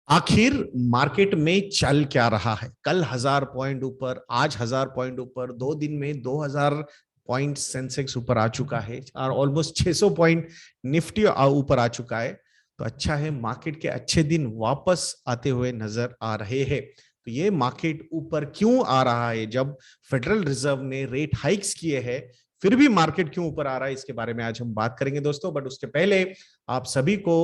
आखिर मार्केट में चल क्या रहा है। कल 1000 पॉइंट ऊपर, आज 1000 पॉइंट ऊपर, 2 दिन में 2000 पॉइंट सेंसेक्स ऊपर आ चुका है और ऑलमोस्ट 600 पॉइंट निफ्टी ऊपर आ चुका है। तो अच्छा है, मार्केट के अच्छे दिन वापस आते हुए नजर आ रहे हैं। तो ये मार्केट ऊपर क्यों आ रहा है जब फेडरल रिजर्व ने रेट हाइक्स किए हैं, फिर भी मार्केट क्यों ऊपर आ रहा है, इसके बारे में आज हम बात करेंगे दोस्तों। बट उसके पहले आप सभी को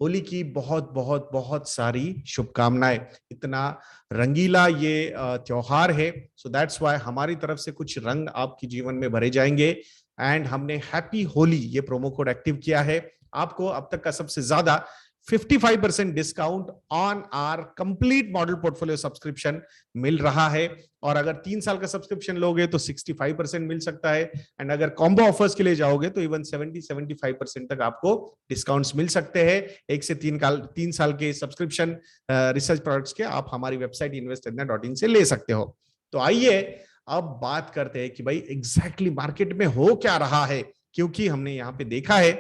होली की बहुत बहुत बहुत सारी शुभकामनाएं। इतना रंगीला ये त्योहार है, सो दैट्स वाई हमारी तरफ से कुछ रंग आपके जीवन में भरे जाएंगे। एंड हमने हैप्पी होली ये प्रोमो कोड एक्टिव किया है। आपको अब तक का सबसे ज्यादा 55% discount on our complete model portfolio subscription मिल रहा है। और अगर 3 साल का सब्सक्रिप्शन लोगे तो 65% मिल सकता है। एंड अगर कॉम्बो ऑफर्स के लिए जाओगे तो इवन 70-75% तक आपको डिस्काउंट्स मिल सकते हैं। 1 से 3 साल के सब्सक्रिप्शन रिसर्च प्रोडक्ट्स के आप हमारी वेबसाइट investindia.in से ले सकते हो। तो आइए अब बात करते हैं कि भाई एग्जैक्टली मार्केट में हो क्या रहा है, क्योंकि हमने यहाँ पे देखा है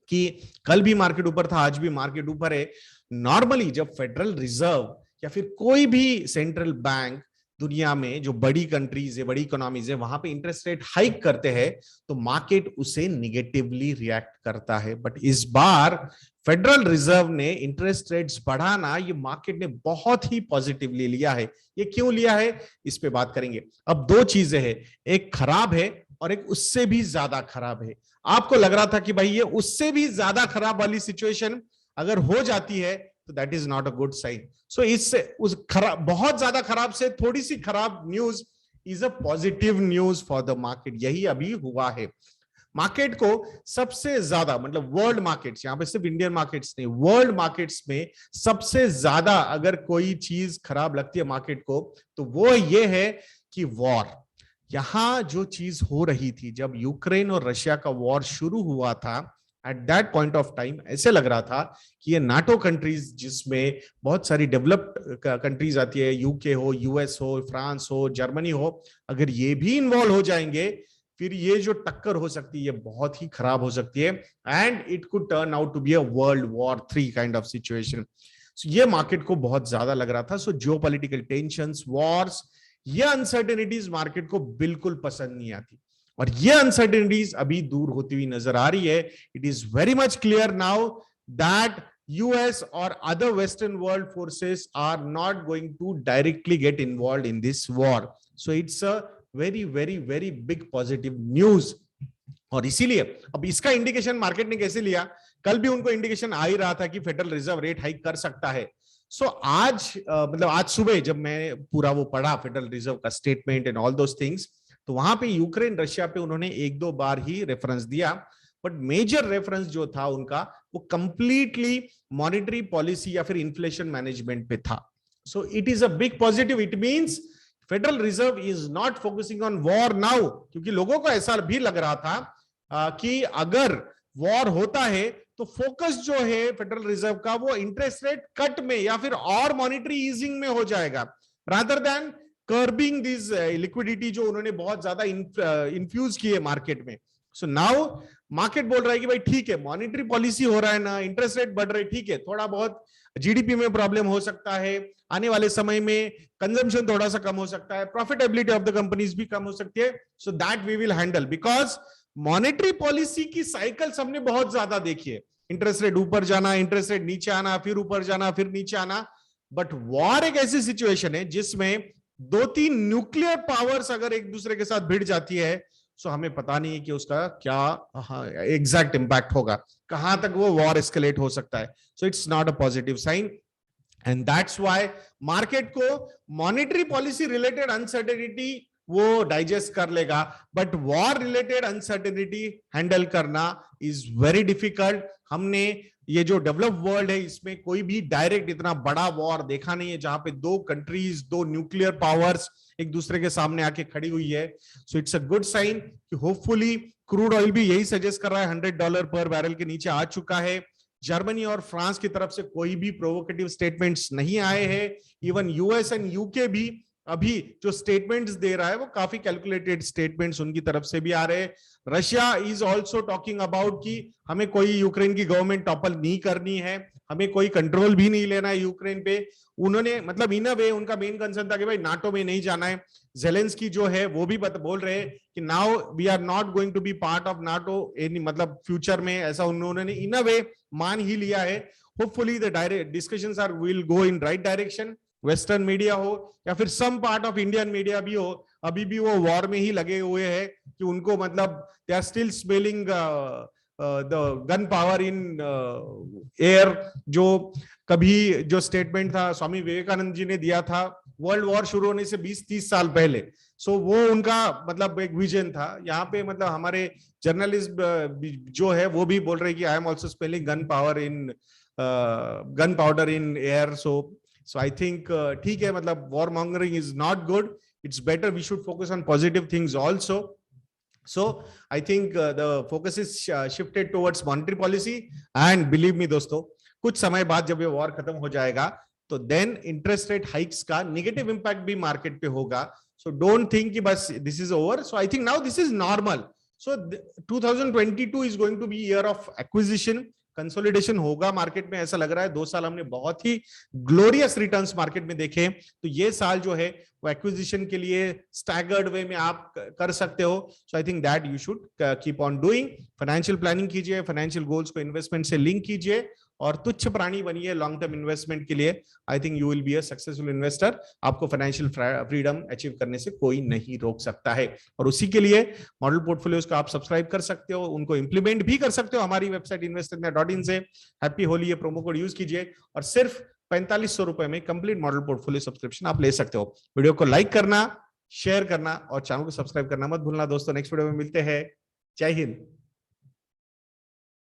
कि कल भी मार्केट ऊपर था, आज भी मार्केट ऊपर है। नॉर्मली जब फेडरल रिजर्व या फिर कोई भी सेंट्रल बैंक दुनिया में जो बड़ी कंट्रीज है, बड़ी इकोनॉमीज है, वहां पे इंटरेस्ट रेट हाइक करते हैं तो मार्केट उसे निगेटिवली रिएक्ट करता है। बट इस बार फेडरल रिजर्व ने इंटरेस्ट रेट्स बढ़ाना ये मार्केट ने बहुत ही पॉजिटिवली लिया है। ये क्यों लिया है, इस पे बात करेंगे। अब दो चीजें हैं, एक खराब है और एक उससे भी ज्यादा खराब है। आपको लग रहा था कि भाई ये उससे भी ज्यादा खराब वाली सिचुएशन अगर हो जाती है तो that is not a good sign. So इससे उस खराब, बहुत ज्यादा खराब से थोड़ी सी खराब news is a positive news for the market. यही अभी हुआ है। मार्केट को सबसे ज्यादा, मतलब वर्ल्ड मार्केट्स, यहां पे सिर्फ इंडियन मार्केट्स नहीं, वर्ल्ड मार्केट्स में सबसे ज्यादा अगर कोई चीज खराब लगती है मार्केट को तो वो ये है कि वॉर। यहां जो चीज हो रही थी, जब यूक्रेन और रशिया का वॉर शुरू हुआ था, at that point of time ऐसे लग रहा था कि ये नाटो कंट्रीज, जिसमें बहुत सारी डेवलप्ड कंट्रीज आती है, यूके हो, यूएस हो, फ्रांस हो, जर्मनी हो, अगर ये भी इन्वॉल्व हो जाएंगे फिर ये जो टक्कर हो सकती है ये बहुत ही खराब हो सकती है। And it could turn out to be a world war 3 kind of situation. ये मार्केट को बहुत ज्यादा लग रहा था। सो जियोपॉलिटिकल टेंशंस, वॉर्स, ये अनसर्टेनिटीज मार्केट को बिल्कुल पसंद नहीं आती और ये अनसर्टेनिटीज अभी दूर होती हुई नजर आ रही है। It is very much clear now that US और other western world forces are not going to directly get involve in this war. So it's a very very very big positive news. और इसीलिए अब इसका indication market ने कैसे लिया, कल भी उनको इंडिकेशन आ ही रहा था कि फेडरल रिजर्व रेट हाइक कर सकता है। सो आज मतलब आज सुबह जब मैं पूरा वो पढ़ा फेडरल रिजर्व का statement and all those things, तो वहां पे यूक्रेन रशिया पे उन्होंने 1-2 बार ही रेफरेंस दिया। बट मेजर रेफरेंस जो था उनका वो कंप्लीटली मॉनेटरी पॉलिसी या फिर इन्फ्लेशन मैनेजमेंट पे था। So it is a big positive. It means federal reserve is not focusing on war now, क्योंकि लोगों को ऐसा भी लग रहा था कि अगर वॉर होता है तो फोकस जो है फेडरल रिजर्व का वो इंटरेस्ट रेट कट में या फिर और मॉनेटरी ईजिंग में हो जाएगा, rather than curbing this liquidity जो उन्होंने बहुत ज्यादा इन्फ्यूज की है मार्केट में। सो नाउ मार्केट बोल रहा है कि भाई ठीक है, मॉनेटरी पॉलिसी हो रहा है ना, इंटरेस्ट रेट बढ़ रहे, ठीक है, थोड़ा बहुत जीडीपी में प्रॉब्लम हो सकता है, आने वाले समय में कंजम्पशन थोड़ा सा कम हो सकता है, प्रॉफिटेबिलिटी ऑफ द कंपनीज भी कम हो सकती है, so that we will handle. Because monetary policy की साइकिल्स हमने बहुत ज्यादा देखी है, इंटरेस्ट रेट ऊपर जाना, इंटरेस्ट रेट नीचे आना, फिर ऊपर जाना, फिर नीचे आना। बट वॉर एक ऐसी सिचुएशन है जिसमें 2-3 न्यूक्लियर पावर्स अगर एक दूसरे के साथ भिड़ जाती है, सो हमें पता नहीं है कि उसका क्या एग्जैक्ट इंपैक्ट होगा, कहां तक वो वॉर एस्केलेट हो सकता है। So it's not a positive sign and that's why market को मॉनेटरी पॉलिसी रिलेटेड अनसर्टेनिटी वो डाइजेस्ट कर लेगा, but war related uncertainty handle करना इज वेरी डिफिकल्ट। हमने ये जो डेवलप वर्ल्ड है इसमें कोई भी डायरेक्ट इतना बड़ा वॉर देखा नहीं है जहां पे 2 कंट्रीज, 2 न्यूक्लियर पावर्स एक दूसरे के सामने आके खड़ी हुई है। So it's a good sign कि होपफुली क्रूड ऑयल भी यही सजेस्ट कर रहा है, $100 पर बैरल के नीचे आ चुका है। जर्मनी और फ्रांस की तरफ से कोई भी प्रोवोकेटिव स्टेटमेंट्स नहीं आए हैं। इवन यूएस एंड यूके भी अभी जो स्टेटमेंट्स दे रहा है वो काफी कैलकुलेटेड स्टेटमेंट्स उनकी तरफ से भी आ रहे हैं। Russia is also talking about कि हमें कोई यूक्रेन की गवर्नमेंट टॉपल नहीं करनी है, हमें कोई कंट्रोल भी नहीं लेना है यूक्रेन पे। उन्होंने मतलब इन अ वे उनका मेन कंसर्न था कि भाई नाटो में नहीं जाना है। जेलेंस्की जो है वो भी बोल रहे हैं कि now we are not going to be part of NATO any, मतलब फ्यूचर में, ऐसा उन्होंने इन अ वे मान ही लिया है। Hopefully the direct discussions are will go in right direction. Western media हो या फिर some part of Indian media भी हो, अभी भी वो वॉर में ही लगे हुए हैं कि उनको मतलब they are still smelling the gun power in air. जो कभी जो स्टेटमेंट था स्वामी विवेकानंद जी ने दिया था वर्ल्ड वॉर शुरू होने से 20-30 साल पहले, सो वो उनका मतलब एक विजन था। यहाँ पे मतलब हमारे जर्नलिस्ट जो है वो भी बोल रहे कि I am also spelling gun power in gun powder in air. So I think ठीक है, मतलब war mongering is not good, it's better we should focus on positive things also. So I think the focus is shifted towards monetary policy, and believe me दोस्तों, कुछ समय बाद जब ये war खत्म हो जाएगा तो देन इंटरेस्ट रेट हाइक्स का नेगेटिव इंपैक्ट भी मार्केट पे होगा। सो डोंट थिंक कि बस this is over. So I think now this is normal. So 2022 is going to be year of acquisition, consolidation होगा मार्केट में, ऐसा लग रहा है। 2 साल हमने बहुत ही ग्लोरियस रिटर्न्स मार्केट में देखे, तो ये साल जो है वो एक्विजिशन के लिए स्टैगर्ड वे में आप कर सकते हो। So I think that you should keep on doing. Financial planning कीजिए, फाइनेंशियल गोल्स को इन्वेस्टमेंट से लिंक कीजिए और तुच्छ प्राणी बनिए लॉन्ग टर्म इन्वेस्टमेंट के लिए। I think you will be a successful investor. आपको फाइनेंशियल फ्रीडम अचीव करने से कोई नहीं रोक सकता है, और उसी के लिए मॉडल पोर्टफोलियोज को आप सब्सक्राइब कर सकते हो, उनको इंप्लीमेंट भी कर सकते हो हमारी वेबसाइट investindia.in से। हैप्पी होली ये प्रोमो कोड यूज कीजिए और सिर्फ 4500 रुपए में कंप्लीट मॉडल पोर्टफोलियो सब्सक्रिप्शन आप ले सकते हो। वीडियो को लाइक करना, शेयर करना और चैनल को सब्सक्राइब करना मत भूलना दोस्तों। नेक्स्ट वीडियो में मिलते हैं। जय हिंद।